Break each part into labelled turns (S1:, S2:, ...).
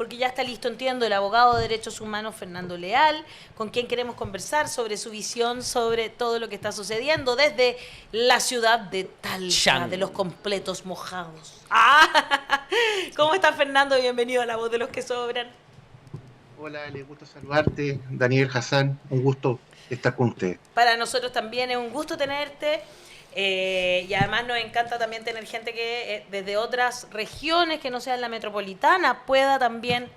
S1: porque ya está listo, entiendo, el abogado de Derechos Humanos Fernando Leal, con quien queremos conversar sobre su visión, sobre todo lo que está sucediendo desde la ciudad de Talca, de los
S2: Chan.
S1: completos mojados. ¡Ah! ¿Cómo está Fernando? Bienvenido a La Voz de los que Sobran.
S3: Hola, le gusto saludarte, Daniel Hassan, un gusto estar con usted.
S1: Para nosotros también es un gusto tenerte. Y además nos encanta también tener gente que desde otras regiones que no sean la metropolitana pueda también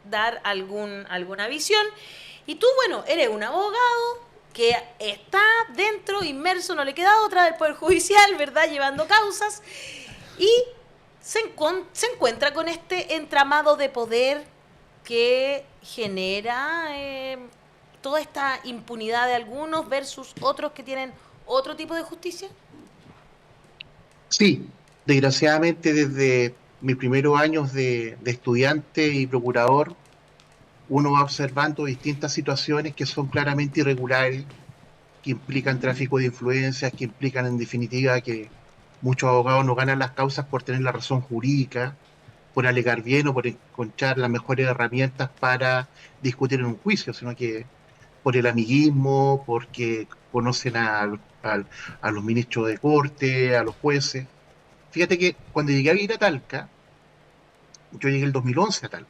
S1: dar alguna visión. Y tú, bueno, eres un abogado que está dentro, inmerso, no le queda otra del Poder Judicial, ¿verdad? Llevando causas. Y se encuentra con este entramado de poder que genera toda esta impunidad de algunos versus otros que tienen otro tipo de justicia.
S3: Sí, desgraciadamente desde mis primeros años de estudiante y procurador, uno va observando distintas situaciones que son claramente irregulares, que implican tráfico de influencias, que implican en definitiva que muchos abogados no ganan las causas por tener la razón jurídica, por alegar bien o por encontrar las mejores herramientas para discutir en un juicio, sino que por el amiguismo, porque conocen a los ministros de corte, a los jueces. Fíjate que cuando llegué a vivir a Talca, yo llegué el 2011 a Talca,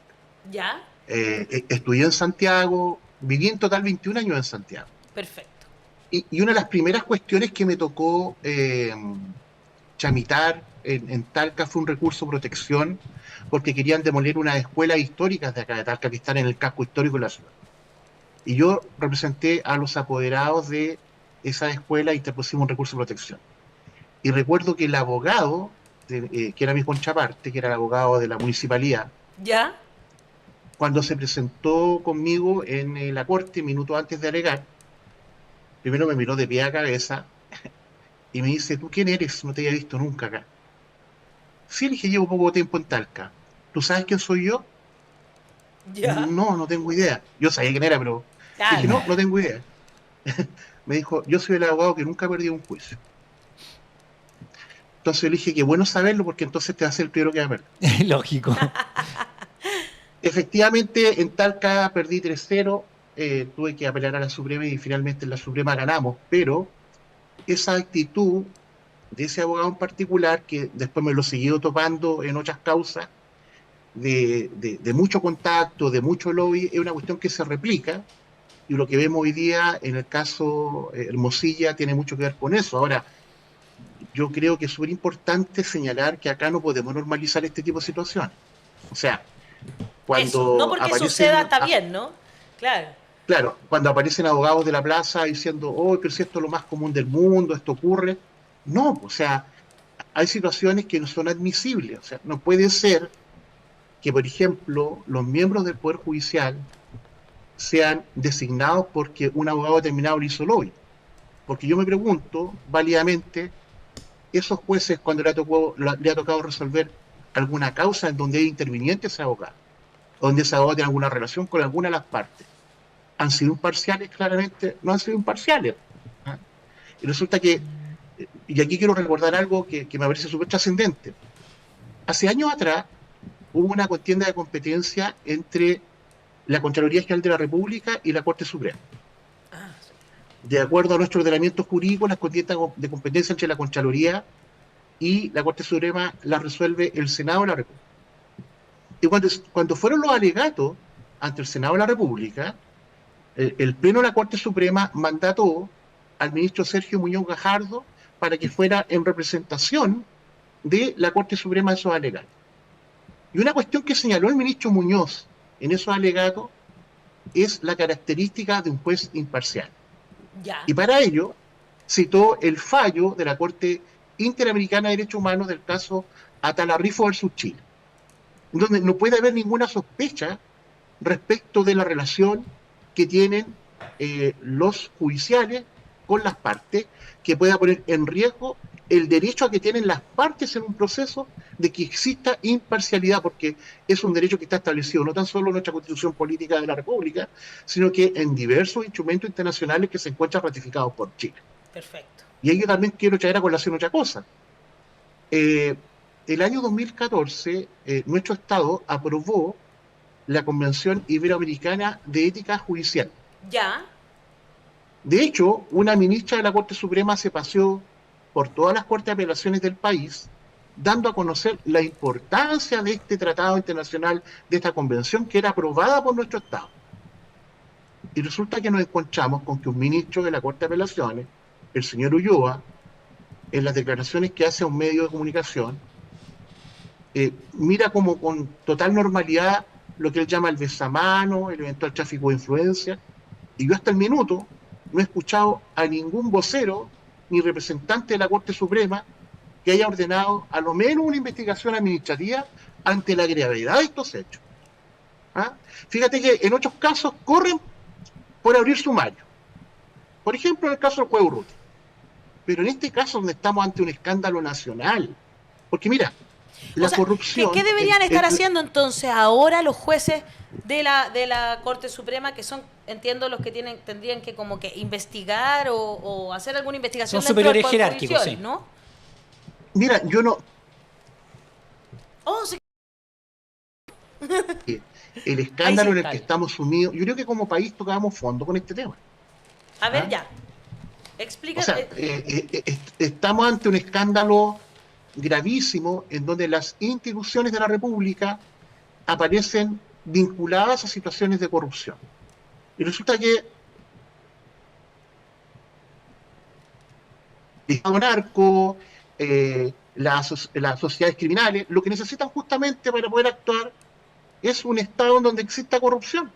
S1: ¿Ya?
S3: estudié en Santiago, viví en total 21 años en Santiago.
S1: Perfecto.
S3: Y una de las primeras cuestiones que me tocó tramitar en Talca fue un recurso de protección, porque querían demoler unas escuelas históricas de acá de Talca que están en el casco histórico de la ciudad. Y yo representé a los apoderados de esa escuela y interpusimos un recurso de protección. Y recuerdo que el abogado, que era mi contraparte, que era el abogado de la municipalidad,
S1: ¿Ya?
S3: cuando se presentó conmigo en la corte, minutos antes de alegar, primero me miró de pie a cabeza y me dice, ¿tú quién eres? No te había visto nunca acá. Sí, le dije, llevo poco tiempo en Talca. ¿Tú sabes quién soy yo?
S1: ¿Ya?
S3: No, no tengo idea. Yo sabía quién era, pero le dije,
S1: Claro.
S3: no, no tengo idea. Me dijo, yo soy el abogado que nunca ha perdido un juicio. Entonces le dije, qué bueno saberlo porque entonces te va a ser el primero que va a perder.
S2: Lógico.
S3: Efectivamente, en Talca perdí 3-0, tuve que apelar a la Suprema y finalmente en la Suprema ganamos, pero esa actitud de ese abogado en particular, que después me lo he seguido topando en otras causas, de mucho contacto, de mucho lobby, es una cuestión que se replica y lo que vemos hoy día en el caso Hermosilla tiene mucho que ver con eso. Ahora, yo creo que es súper importante señalar que acá no podemos normalizar este tipo de situaciones. O sea,
S1: Eso, no
S3: cuando
S1: porque suceda
S3: aparecen,
S1: está bien, ¿no? Claro.
S3: claro, cuando aparecen abogados de la plaza diciendo, oh, pero si esto es lo más común del mundo, esto ocurre. No, o sea, hay situaciones que no son admisibles. O sea, no puede ser que, por ejemplo, los miembros del Poder Judicial sean designados porque un abogado determinado le hizo lobby. Porque yo me pregunto, válidamente, esos jueces cuando le ha tocado resolver alguna causa en donde hay interviniente ese abogado, donde ese abogado tiene alguna relación con alguna de las partes, ¿han sido imparciales? Claramente no han sido imparciales. ¿Ah? Y resulta que, y aquí quiero recordar algo que me parece súper trascendente. Hace años atrás hubo una contienda de competencia entre la Contraloría General de la República y la Corte Suprema.
S1: Ah,
S3: De acuerdo a nuestro ordenamiento jurídico, las contiendas de competencia entre la Contraloría y la Corte Suprema las resuelve el Senado de la República. Y cuando fueron los alegatos ante el Senado de la República, el Pleno de la Corte Suprema mandató al ministro Sergio Muñoz Gajardo para que fuera en representación de la Corte Suprema de esos alegatos. Y una cuestión que señaló el ministro Muñoz en esos alegatos es la característica de un juez imparcial.
S1: ya.
S3: Y para ello citó el fallo de la Corte Interamericana de Derechos Humanos del caso Atalarrifo versus Chile, en donde no puede haber ninguna sospecha respecto de la relación que tienen los judiciales con las partes, que pueda poner en riesgo el derecho a que tienen las partes en un proceso de que exista imparcialidad, porque es un derecho que está establecido no tan solo en nuestra Constitución Política de la República, sino que en diversos instrumentos internacionales que se encuentran ratificados por Chile.
S1: Perfecto.
S3: Y ahí yo también quiero traer a colación otra cosa. Eh, el año 2014, nuestro Estado aprobó la Convención Iberoamericana de Ética Judicial.
S1: Ya.
S3: De hecho, una ministra de la Corte Suprema se paseó por todas las cortes de apelaciones del país, dando a conocer la importancia de este tratado internacional, de esta convención que era aprobada por nuestro Estado. Y resulta que nos encontramos con que un ministro de la Corte de Apelaciones, el señor Ulloa, en las declaraciones que hace a un medio de comunicación, mira como con total normalidad lo que él llama el besamano, el eventual tráfico de influencia, y yo hasta el minuto no he escuchado a ningún vocero ni representante de la Corte Suprema que haya ordenado a lo menos una investigación administrativa ante la gravedad de estos hechos. ¿Ah? Fíjate que en otros casos corren por abrir sumario. Por ejemplo, en el caso del juego Urrutia. Pero en este caso donde estamos ante un escándalo nacional, porque mira,
S1: O
S3: la
S1: sea,
S3: corrupción...
S1: ¿qué deberían estar haciendo entonces ahora los jueces de la Corte Suprema, que son, entiendo, los que tendrían que como que investigar o hacer alguna investigación
S2: Son
S1: dentro del
S2: superiores
S1: Poder
S2: jerárquicos,
S1: Judicial,
S2: sí.
S1: ¿no?
S3: Mira, yo no...
S1: Oh, sí.
S3: El escándalo
S1: Ahí
S3: en
S1: sí
S3: el que
S1: está.
S3: estamos sumidos, yo creo que como país tocábamos fondo con este tema.
S1: A ver,
S3: ¿Ah?
S1: ya. Explica.
S3: O sea, estamos ante un escándalo gravísimo en donde las instituciones de la República aparecen vinculadas a situaciones de corrupción. Y resulta que el Estado narco, las sociedades criminales, lo que necesitan justamente para poder actuar es un Estado en donde exista corrupción.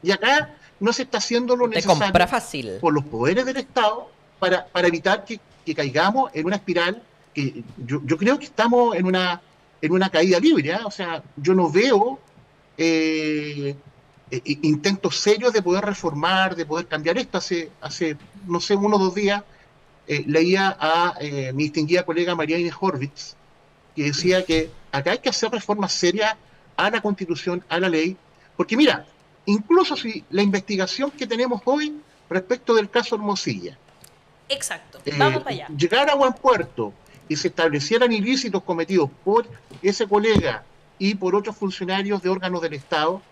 S3: Y acá no se está haciendo lo
S4: Te compra
S3: necesario
S4: fácil.
S3: por los poderes del Estado para evitar que caigamos en una espiral que yo creo que estamos en una caída libre. ¿Eh? O sea, yo no veo intentos serios de poder reformar, de poder cambiar esto. Hace no sé, 1 o 2 días leía a mi distinguida colega María Inés Horvitz, que decía que acá hay que hacer reformas serias a la Constitución, a la ley, porque mira, incluso si la investigación que tenemos hoy respecto del caso Hermosilla
S1: Exacto. Vamos para allá.
S3: llegara a buen puerto y se establecieran ilícitos cometidos por ese colega y por otros funcionarios de órganos del Estado,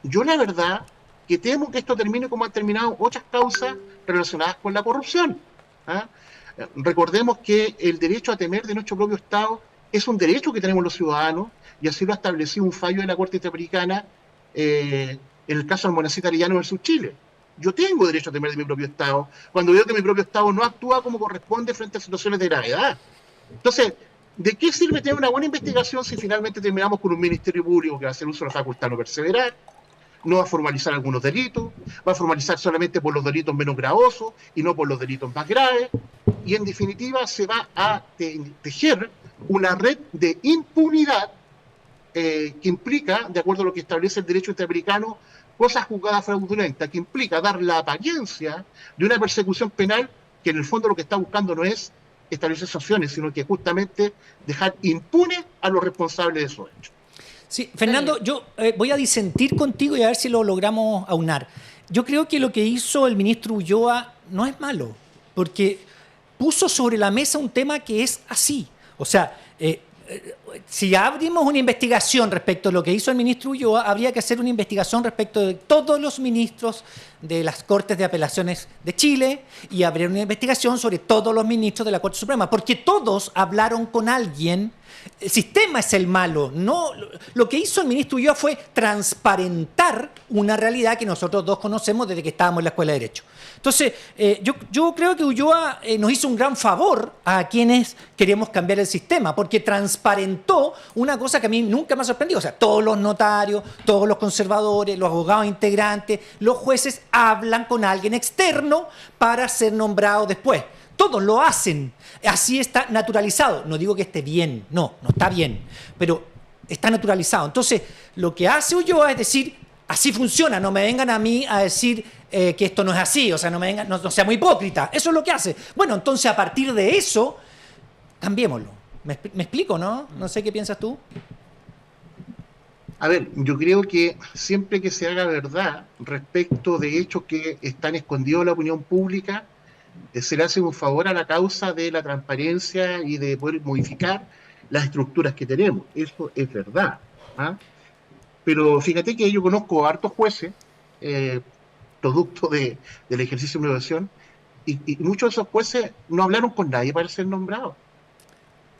S3: yo la verdad que temo que esto termine como han terminado otras causas relacionadas con la corrupción. ¿Ah? Recordemos que el derecho a temer de nuestro propio Estado es un derecho que tenemos los ciudadanos, y así lo ha establecido un fallo de la Corte Interamericana en el caso del Monacita Arellano versus Chile. Yo tengo derecho a temer de mi propio Estado cuando veo que mi propio Estado no actúa como corresponde frente a situaciones de gravedad. Entonces, ¿de qué sirve tener una buena investigación si finalmente terminamos con un Ministerio Público que va a hacer uso de la facultad no perseverar, no va a formalizar algunos delitos, va a formalizar solamente por los delitos menos gravosos y no por los delitos más graves, y en definitiva se va a tejer una red de impunidad que implica, de acuerdo a lo que establece el derecho interamericano, cosas juzgadas fraudulentas, que implica dar la apariencia de una persecución penal que en el fondo lo que está buscando no es establecer sanciones, sino que justamente dejar impune a los responsables de esos hechos.
S2: Sí, Fernando, yo voy a disentir contigo y a ver si lo logramos aunar. Yo creo que lo que hizo el ministro Ulloa no es malo, porque puso sobre la mesa un tema que es así. O sea, si abrimos una investigación respecto a lo que hizo el ministro Ulloa, habría que hacer una investigación respecto de todos los ministros de las Cortes de Apelaciones de Chile y abrir una investigación sobre todos los ministros de la Corte Suprema, porque todos hablaron con alguien. El sistema es el malo. No, lo que hizo el ministro Ulloa fue transparentar una realidad que nosotros dos conocemos desde que estábamos en la Escuela de Derecho. Entonces, yo creo que Ulloa nos hizo un gran favor a quienes queremos cambiar el sistema, porque transparentó una cosa que a mí nunca me ha sorprendido. O sea, todos los notarios, todos los conservadores, los abogados integrantes, los jueces hablan con alguien externo para ser nombrado después. Todos lo hacen. Así está naturalizado. No digo que esté bien, no está bien, pero está naturalizado. Entonces, lo que hace Ulloa es decir, así funciona, no me vengan a mí a decir que esto no es así, o sea, no sea muy hipócrita. Eso es lo que hace. Bueno, entonces a partir de eso, cambiémoslo. ¿Me explico, no? No sé qué piensas tú.
S3: A ver, yo creo que siempre que se haga verdad respecto de hechos que están escondidos de la opinión pública, se le hace un favor a la causa de la transparencia y de poder modificar las estructuras que tenemos. Eso es verdad. ¿Ah? Pero fíjate que yo conozco a hartos jueces, eh, producto del ejercicio de mi profesión, y muchos de esos jueces no hablaron con nadie para ser nombrados.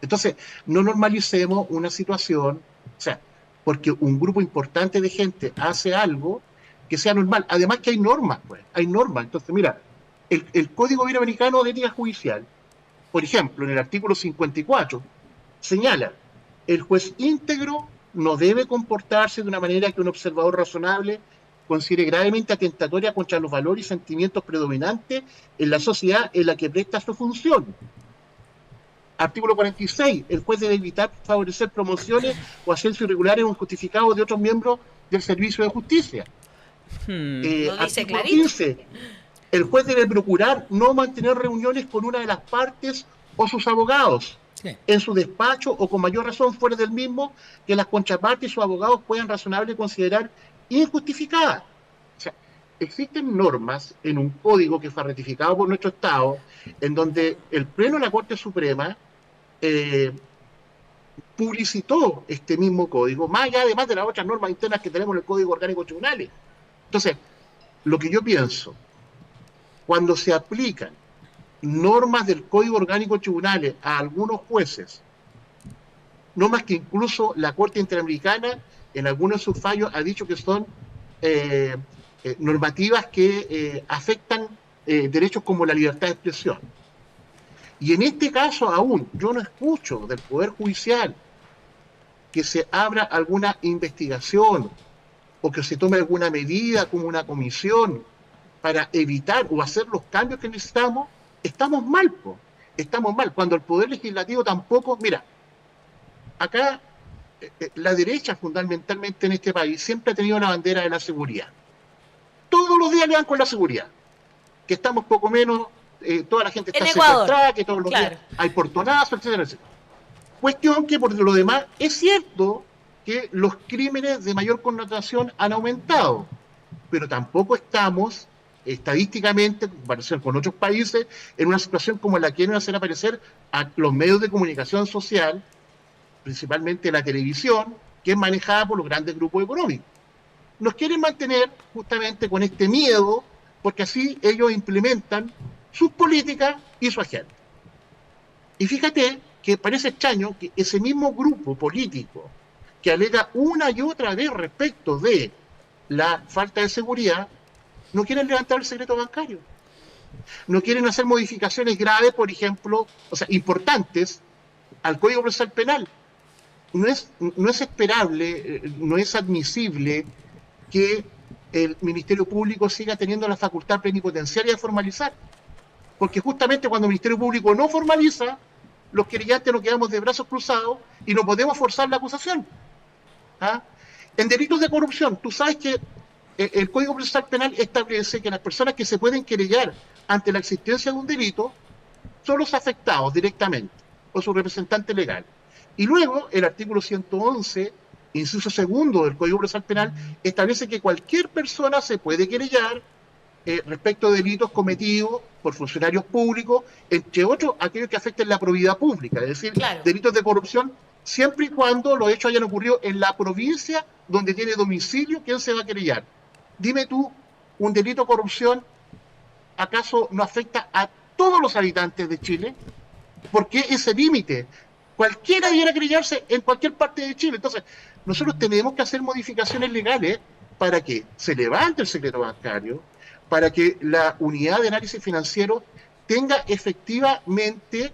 S3: Entonces, no normalicemos una situación, o sea, porque un grupo importante de gente hace algo que sea normal. Además que hay normas, pues, hay normas. Entonces, mira, el Código Iberoamericano de Ética Judicial, por ejemplo, en el artículo 54, señala, el juez íntegro no debe comportarse de una manera que un observador razonable considere gravemente atentatoria contra los valores y sentimientos predominantes en la sociedad en la que presta su función. Artículo 46. El juez debe evitar favorecer promociones o ascensos irregulares o injustificados de otros miembros del servicio de justicia.
S1: Lo dice
S3: Artículo
S1: clarito.
S3: 15. El juez debe procurar no mantener reuniones con una de las partes o sus abogados
S2: Sí.
S3: en su despacho o con mayor razón fuera del mismo que las contrapartes y sus abogados puedan razonablemente considerar injustificadas. O sea, existen normas en un código que fue ratificado por nuestro Estado en donde el Pleno de la Corte Suprema publicitó este mismo código, más allá además de las otras normas internas que tenemos en el Código Orgánico de Tribunales. Entonces, lo que yo pienso, cuando se aplican normas del Código Orgánico de Tribunales a algunos jueces, no más que incluso la Corte Interamericana en algunos de sus fallos ha dicho que son normativas que afectan derechos como la libertad de expresión. Y en este caso aún yo no escucho del Poder Judicial que se abra alguna investigación o que se tome alguna medida como una comisión para evitar o hacer los cambios que necesitamos. Estamos mal, po. Estamos mal. Cuando el Poder Legislativo tampoco, mira, acá la derecha fundamentalmente en este país siempre ha tenido la bandera de la seguridad. Todos los días le dan con la seguridad, que estamos poco menos, toda la gente está secuestrada, que todos los días hay portonazos, etcétera, etcétera. Cuestión que por lo demás es cierto que los crímenes de mayor connotación han aumentado, pero tampoco estamos estadísticamente, en comparación con otros países, en una situación como la que quieren hacer aparecer a los medios de comunicación social, principalmente la televisión, que es manejada por los grandes grupos económicos. Nos quieren mantener justamente con este miedo, porque así ellos implementan sus políticas y su agenda. Y fíjate que parece extraño que ese mismo grupo político que alega una y otra vez respecto de la falta de seguridad, no quieren levantar el secreto bancario. No quieren hacer modificaciones graves, por ejemplo, o sea, importantes al Código Procesal Penal. No es esperable, no es admisible que el Ministerio Público siga teniendo la facultad plenipotenciaria de formalizar. Porque justamente cuando el Ministerio Público no formaliza, los querellantes nos quedamos de brazos cruzados y no podemos forzar la acusación. ¿Ah? En delitos de corrupción, tú sabes que el Código Procesal Penal establece que las personas que se pueden querellar ante la existencia de un delito son los afectados directamente o su representante legal. Y luego el artículo 111, inciso segundo del Código Procesal Penal, establece que cualquier persona se puede querellar respecto de delitos cometidos por funcionarios públicos, entre otros aquellos que afecten la probidad pública, es decir, delitos de corrupción, siempre y cuando los hechos hayan ocurrido en la provincia donde tiene domicilio quien se va a querellar. Dime tú, ¿un delito de corrupción acaso no afecta a todos los habitantes de Chile? ¿Por qué ese límite? Cualquiera debiera querellarse en cualquier parte de Chile. Entonces, nosotros tenemos que hacer modificaciones legales para que se levante el secreto bancario, para que la unidad de análisis financiero tenga efectivamente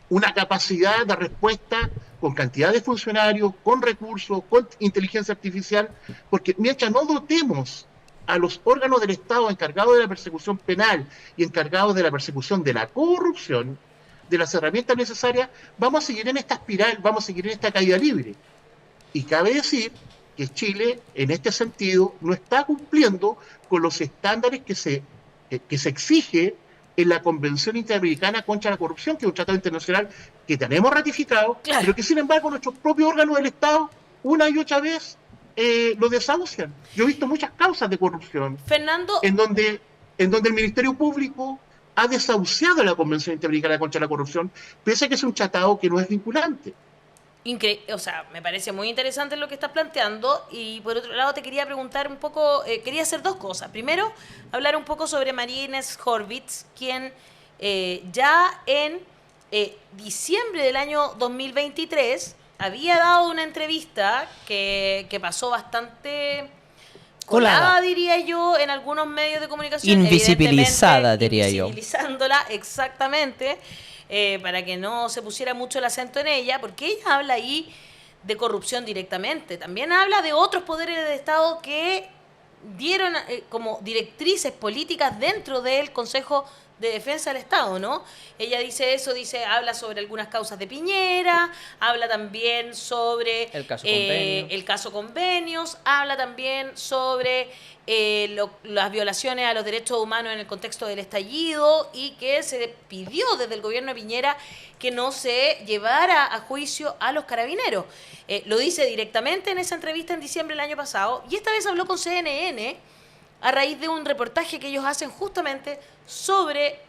S3: una capacidad de respuesta con cantidad de funcionarios, con recursos, con inteligencia artificial, porque mientras no dotemos a los órganos del Estado encargados de la persecución penal y encargados de la persecución de la corrupción, de las herramientas necesarias, vamos a seguir en esta espiral, vamos a seguir en esta caída libre. Y cabe decir que Chile, en este sentido, no está cumpliendo con los estándares que se exige en la Convención Interamericana contra la Corrupción, que es un tratado internacional que tenemos ratificado, pero que sin embargo nuestros propios órganos del Estado, una y otra vez, lo desahucian. Yo he visto muchas causas de corrupción,
S1: Fernando,
S3: en donde el Ministerio Público ha desahuciado la Convención Interamericana contra la Corrupción, pese a que es un tratado que no es vinculante.
S1: O sea, me parece muy interesante lo que estás planteando y por otro lado te quería preguntar un poco, quería hacer dos cosas. Primero, hablar un poco sobre María Inés Horvitz, quien ya en diciembre del año 2023 había dado una entrevista que pasó bastante colada, diría yo, en algunos medios de comunicación.
S4: Invisibilizada, diría yo.
S1: Invisibilizándola, exactamente. Para que no se pusiera mucho el acento en ella, porque ella habla ahí de corrupción directamente. También habla de otros poderes del Estado que dieron como directrices políticas dentro del Consejo de Defensa del Estado, ¿no? Ella dice eso, habla sobre algunas causas de Piñera, habla también sobre el caso Convenios, habla también sobre las violaciones a los derechos humanos en el contexto del estallido y que se pidió desde el gobierno de Piñera que no se llevara a juicio a los carabineros. Lo dice directamente en esa entrevista en diciembre del año pasado y esta vez habló con CNN a raíz de un reportaje que ellos hacen justamente sobre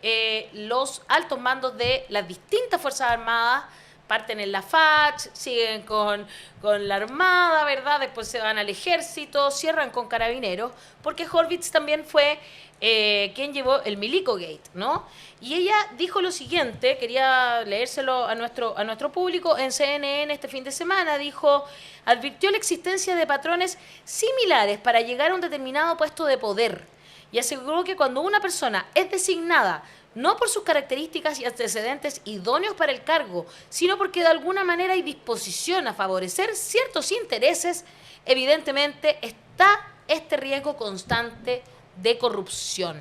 S1: los altos mandos de las distintas Fuerzas Armadas. Parten en la FACH, siguen con la Armada, ¿verdad? Después se van al Ejército, cierran con Carabineros, porque Horvitz también fue quien llevó el Milico Gate, ¿no? Y ella dijo lo siguiente, quería leérselo a nuestro público, en CNN este fin de semana, dijo, advirtió la existencia de patrones similares para llegar a un determinado puesto de poder y aseguró que cuando una persona es designada no por sus características y antecedentes idóneos para el cargo, sino porque de alguna manera hay disposición a favorecer ciertos intereses, evidentemente está este riesgo constante de corrupción.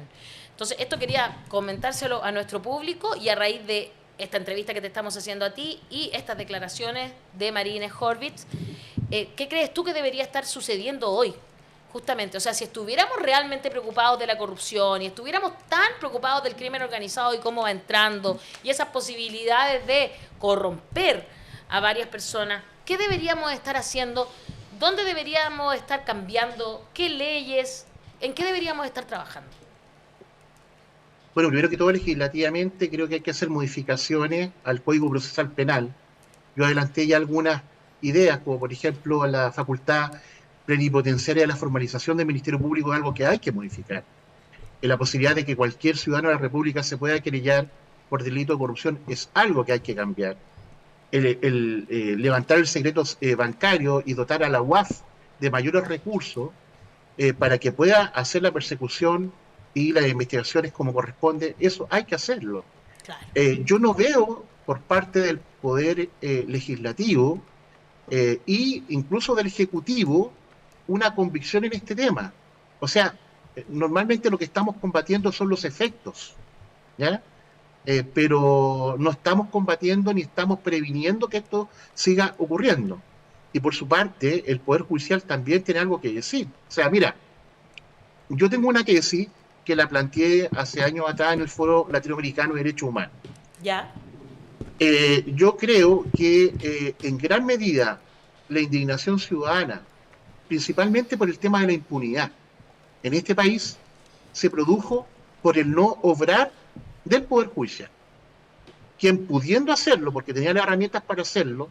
S1: Entonces, esto quería comentárselo a nuestro público y a raíz de esta entrevista que te estamos haciendo a ti y estas declaraciones de María Inés Horvitz, ¿qué crees tú que debería estar sucediendo hoy? Justamente, o sea, si estuviéramos realmente preocupados de la corrupción y estuviéramos tan preocupados del crimen organizado y cómo va entrando y esas posibilidades de corromper a varias personas, ¿qué deberíamos estar haciendo? ¿Dónde deberíamos estar cambiando? ¿Qué leyes? ¿En qué deberíamos estar trabajando?
S3: Bueno, primero que todo, legislativamente creo que hay que hacer modificaciones al Código Procesal Penal. Yo adelanté ya algunas ideas, como por ejemplo la facultad plenipotenciaria de la formalización del Ministerio Público, es algo que hay que modificar. La posibilidad de que cualquier ciudadano de la República se pueda querellar por delito de corrupción es algo que hay que cambiar. Levantar el secreto bancario y dotar a la UAF de mayores recursos para que pueda hacer la persecución y las investigaciones como corresponde, eso hay que hacerlo.
S1: Claro.
S3: Yo no veo por parte del Poder Legislativo y incluso del Ejecutivo una convicción en este tema. O sea, normalmente lo que estamos combatiendo son los efectos, ¿ya? Pero no estamos combatiendo ni estamos previniendo que esto siga ocurriendo. Y por su parte, el Poder Judicial también tiene algo que decir. O sea, mira, yo tengo una tesis que la planteé hace años atrás en el Foro Latinoamericano de Derechos Humanos.
S1: ¿Ya?
S3: Yo creo que en gran medida la indignación ciudadana, principalmente por el tema de la impunidad, en este país se produjo por el no obrar del Poder Judicial, quien pudiendo hacerlo, porque tenía las herramientas para hacerlo,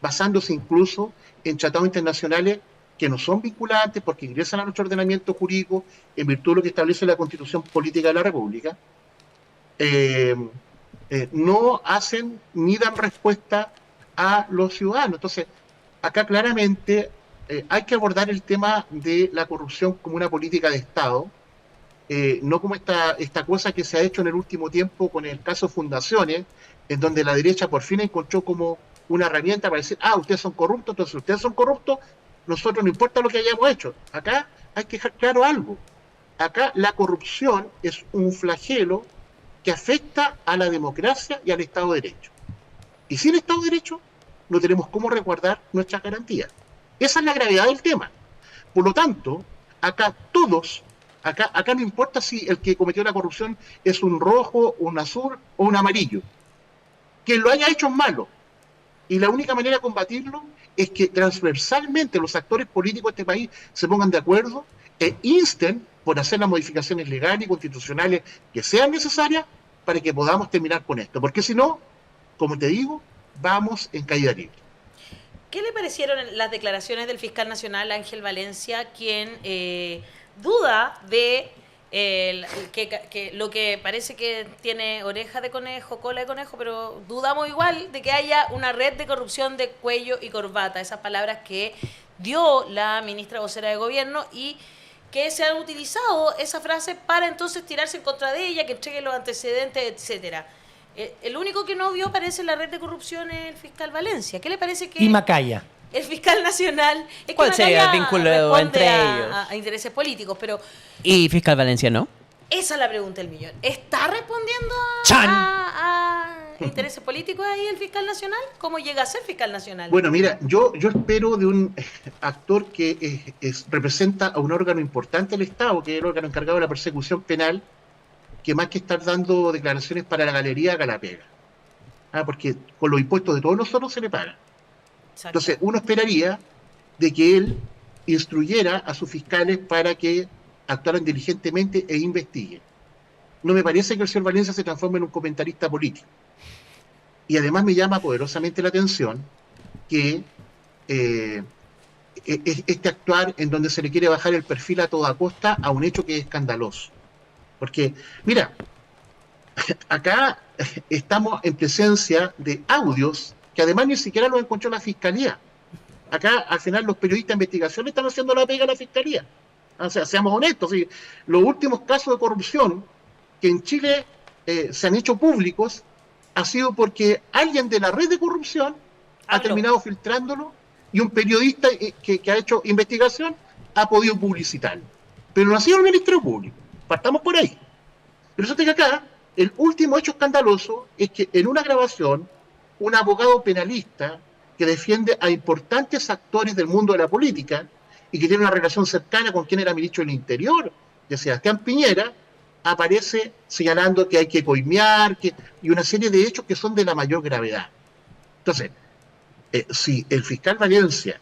S3: basándose incluso en tratados internacionales que no son vinculantes porque ingresan a nuestro ordenamiento jurídico en virtud de lo que establece la Constitución Política de la República, no hacen ni dan respuesta a los ciudadanos. Entonces, acá claramente hay que abordar el tema de la corrupción como una política de Estado, no como esta cosa que se ha hecho en el último tiempo con el caso Fundaciones, en donde la derecha por fin encontró como una herramienta para decir, ustedes son corruptos, entonces ustedes son corruptos, nosotros no importa lo que hayamos hecho. Acá hay que dejar claro algo. Acá la corrupción es un flagelo que afecta a la democracia y al Estado de Derecho. Y sin Estado de Derecho no tenemos cómo resguardar nuestras garantías. Esa es la gravedad del tema. Por lo tanto, acá todos, acá no importa si el que cometió la corrupción es un rojo, un azul o un amarillo. Quien lo haya hecho es malo. Y la única manera de combatirlo es que transversalmente los actores políticos de este país se pongan de acuerdo e insten por hacer las modificaciones legales y constitucionales que sean necesarias para que podamos terminar con esto. Porque si no, como te digo, vamos en caída libre.
S1: ¿qué le parecieron las declaraciones del fiscal nacional Ángel Valencia, quien duda de que lo que parece que tiene oreja de conejo, cola de conejo, pero dudamos igual de que haya una red de corrupción de cuello y corbata, esas palabras que dio la ministra vocera de gobierno y que se han utilizado esa frase para entonces tirarse en contra de ella, que entregue los antecedentes, etcétera? El único que no vio parece la red de corrupción es el fiscal Valencia. ¿Qué le parece que
S2: Y Macaya.
S1: el fiscal nacional es
S4: ¿Cuál
S1: que
S4: sería el
S1: Macaya
S4: vínculo
S1: responde
S4: entre ellos?
S1: a intereses políticos? Pero
S4: ¿Y fiscal Valencia no?
S1: esa es la pregunta del millón. ¿Está respondiendo
S2: ¡Chan!
S1: a intereses políticos ahí el fiscal nacional? ¿Cómo llega a ser fiscal nacional?
S3: Bueno, mira, yo espero de un actor que representa a un órgano importante del Estado, que es el órgano encargado de la persecución penal, que más que estar dando declaraciones para la galería, haga la pega. Porque con los impuestos de todos nosotros se le paga.
S1: Exacto.
S3: Entonces, uno esperaría de que él instruyera a sus fiscales para que actuaran diligentemente e investiguen. No me parece que el señor Valencia se transforme en un comentarista político. Y además me llama poderosamente la atención que este actuar en donde se le quiere bajar el perfil a toda costa a un hecho que es escandaloso. Porque, mira, acá estamos en presencia de audios que además ni siquiera los encontró la Fiscalía. Acá, al final, los periodistas de investigación están haciendo la pega a la Fiscalía. O sea, seamos honestos, ¿sí? Los últimos casos de corrupción que en Chile se han hecho públicos ha sido porque alguien de la red de corrupción ha terminado filtrándolo y un periodista que ha hecho investigación ha podido publicitarlo. Pero no ha sido el Ministerio Público. Partamos por ahí. Pero eso que acá, el último hecho escandaloso es que en una grabación, un abogado penalista que defiende a importantes actores del mundo de la política y que tiene una relación cercana con quien era ministro del Interior, de Sebastián Piñera, aparece señalando que hay que coimear y una serie de hechos que son de la mayor gravedad. Entonces, si el fiscal Valencia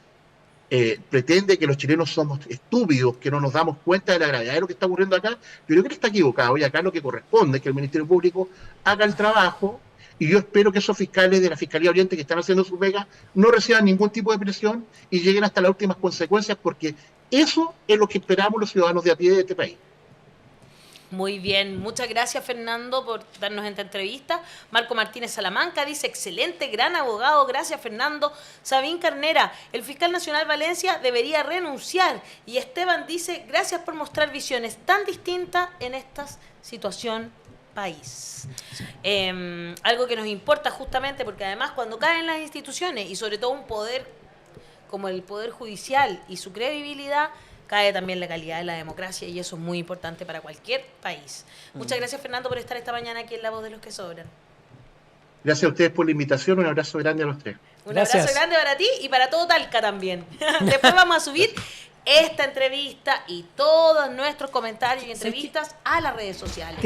S3: pretende que los chilenos somos estúpidos, que no nos damos cuenta de la gravedad de lo que está ocurriendo acá, yo creo que él está equivocado y acá lo que corresponde es que el Ministerio Público haga el trabajo y yo espero que esos fiscales de la Fiscalía Oriente que están haciendo su pega no reciban ningún tipo de presión y lleguen hasta las últimas consecuencias, porque eso es lo que esperamos los ciudadanos de a pie de este país.
S1: Muy bien, muchas gracias Fernando por darnos esta entrevista. Marco Martínez Salamanca dice, excelente, gran abogado, gracias Fernando. Sabín Carnera, el fiscal nacional Valencia debería renunciar. Y Esteban dice, gracias por mostrar visiones tan distintas en esta situación país. Algo que nos importa justamente porque además cuando caen las instituciones y sobre todo un poder como el Poder Judicial y su credibilidad, cae también la calidad de la democracia y eso es muy importante para cualquier país. Muchas gracias Fernando por estar esta mañana aquí en La Voz de los que Sobran.
S3: Gracias a ustedes por la invitación, un abrazo grande a los tres.
S1: Un abrazo grande para ti y para todo Talca también. Después vamos a subir esta entrevista y todos nuestros comentarios y entrevistas a las redes sociales.